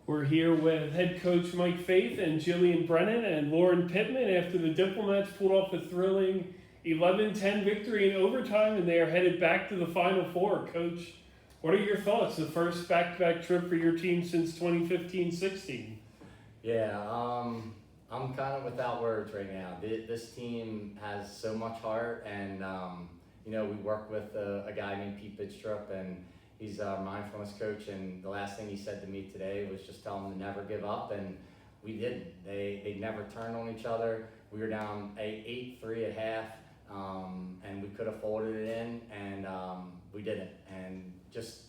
We're here with head coach Mike Faith and Gillian Brennan and Lauren Pittman after the Diplomats pulled off a thrilling 11-10 victory in overtime, and they are headed back to the Final Four. Coach, what are your thoughts? The first back-to-back trip for your team since 2015-16. Yeah, I'm kind of without words right now. This team has so much heart, and we work with a guy named Pete Bidstrup, and he's our mindfulness coach, and the last thing he said to me today was just tell them to never give up, and we didn't. They never turned on each other. We were down 8-3 at half, and we could have folded it in, and we didn't. And just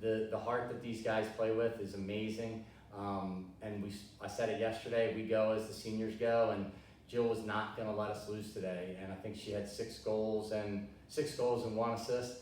the heart that these guys play with is amazing. And I said it yesterday, we go as the seniors go, and Jill was not going to let us lose today, and I think she had 6 goals and 1 assist.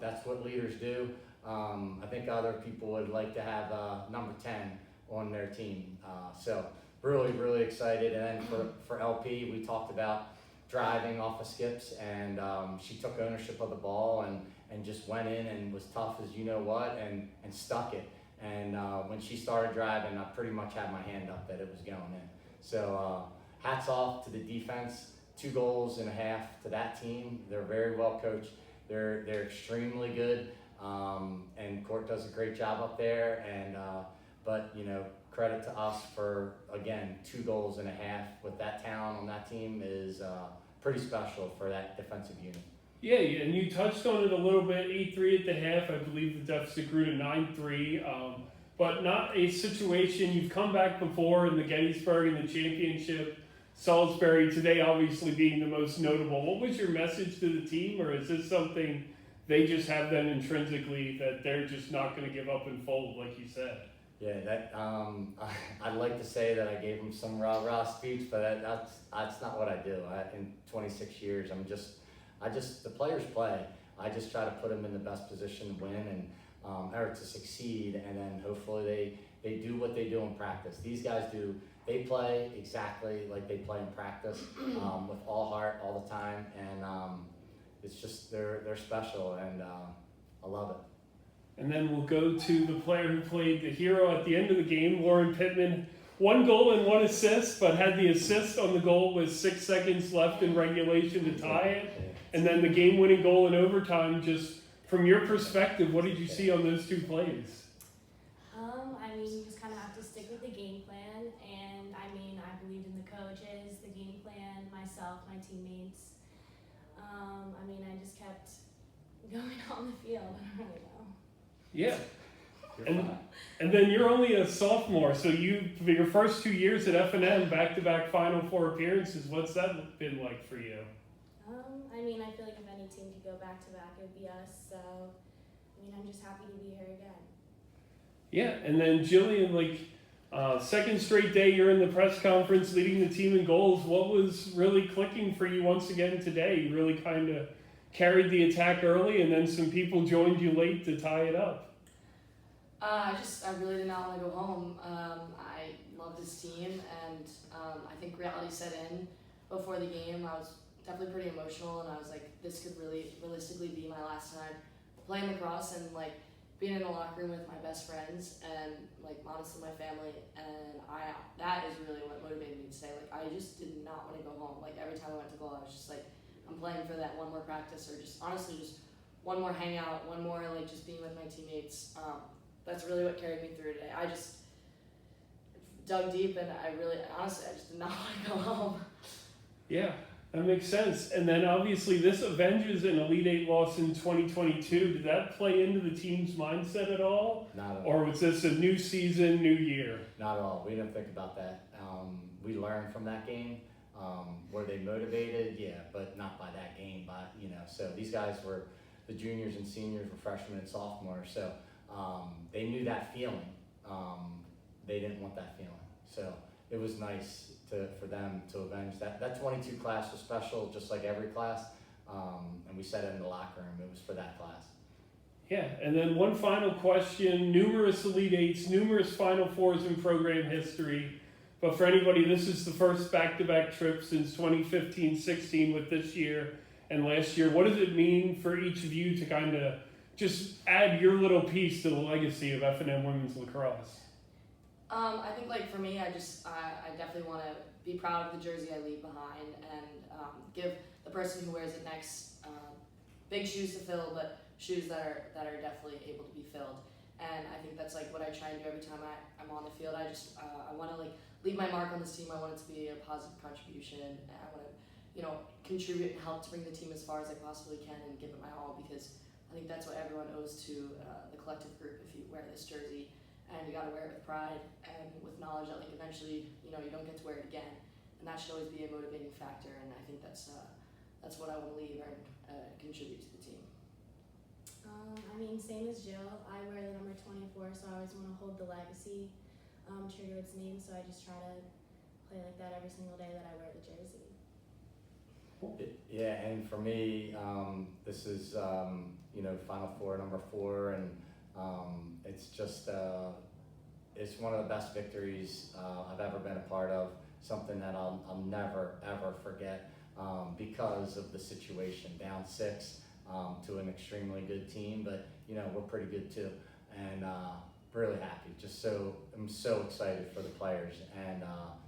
That's what leaders do. I think other people would like to have number 10 on their team. So really, really excited. And then for LP, we talked about driving off of skips, and she took ownership of the ball and just went in and was tough as you know what, and stuck it. And when she started driving, I pretty much had my hand up that it was going in. So hats off to the defense. 2 goals and a half to that team. They're very well coached. They're extremely good, and Court does a great job up there. And but credit to us for again 2 goals and a half with that talent on that team is pretty special for that defensive unit. Yeah, and you touched on it a little bit. 8-3 at the half. I believe the deficit grew to 9-3, but not a situation you've come back before in the Gettysburg and the championship. Salisbury today obviously being the most notable. What was your message to the team, or is this something they just have them intrinsically that they're just not going to give up and fold, like you said? Yeah, that I'd like to say that I gave them some rah-rah speech, but that's not what I do. In 26 years, the players play. I just try to put them in the best position to win and or to succeed, and then hopefully they do what they do in practice. These guys do. They play exactly like they play in practice, with all heart, all the time, and it's just they're special, and I love it. And then we'll go to the player who played the hero at the end of the game, Lauren Pittman. 1 goal and 1 assist, but had the assist on the goal with 6 seconds left in regulation to tie it, and then the game-winning goal in overtime. Just from your perspective, what did you see on those 2 plays? You just kind of have to stick with the game plan, and I believed in the coaches, the game plan, myself, my teammates. I just kept going on the field. I don't really know. Yeah. And then you're only a sophomore, so your first 2 years at F&M, back-to-back Final Four appearances. What's that been like for you? I feel like if any team could go back-to-back, it would be us. So, I'm just happy to be here again. Yeah, and then Gillian, second straight day you're in the press conference leading the team in goals. What was really clicking for you once again today? You really kind of carried the attack early, and then some people joined you late to tie it up. I really did not want to go home. I love this team, and I think reality set in before the game. I was definitely pretty emotional, and I was like, this could really realistically be my last time playing lacrosse, and being in the locker room with my best friends and honestly my family, and that is really what motivated me to stay. I just did not want to go home. Every time I went to goal, I was just I'm playing for that one more practice, or just honestly just one more hangout, one more just being with my teammates. That's really what carried me through today. I just dug deep, and I just did not want to go home. Yeah, that makes sense. And then obviously this avenges an Elite 8 loss in 2022. Did that play into the team's mindset at all? Not at all. Or was this a new season, new year? Not at all. We didn't think about that. We learned from that game. Were they motivated? Yeah, but not by that game. So these guys were the juniors and seniors, were freshmen and sophomores. So they knew that feeling. They didn't want that feeling. So it was nice for them to avenge that. That 22 class was special, just like every class. And we said it in the locker room. It was for that class. Yeah, and then one final question. Numerous Elite 8s, numerous Final Fours in program history. But for anybody, this is the first back-to-back trip since 2015-16 with this year and last year. What does it mean for each of you to kind of just add your little piece to the legacy of F&M women's lacrosse? I think like for me, I definitely want to be proud of the jersey I leave behind and give the person who wears it next big shoes to fill, but shoes that are definitely able to be filled. And I think that's like what I try and do every time I'm on the field. I just I want to like leave my mark on this team. I want it to be a positive contribution, and I want to contribute and help to bring the team as far as I possibly can and give it my all, because I think that's what everyone owes to the collective group. If you wear this jersey, and you got to wear it with pride and with knowledge that like eventually you don't get to wear it again, and that should always be a motivating factor. And I think that's what I want to leave and contribute to the team. I mean, same as Jill. I wear the number 24, so I always want to hold the legacy true to its name. So I just try to play like that every single day that I wear the jersey. Yeah, and for me, this is Final Four, number 4, and it's just it's one of the best victories I've ever been a part of. Something that I'll never ever forget because of the situation. Down 6 to an extremely good team, but we're pretty good too, and really happy. I'm so excited for the players and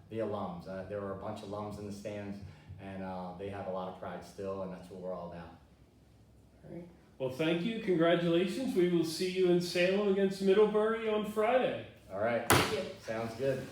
the alums. There were a bunch of alums in the stands. And they have a lot of pride still, and that's what we're all about. All right. Well, thank you. Congratulations. We will see you in Salem against Middlebury on Friday. All right. Thank you. Sounds good.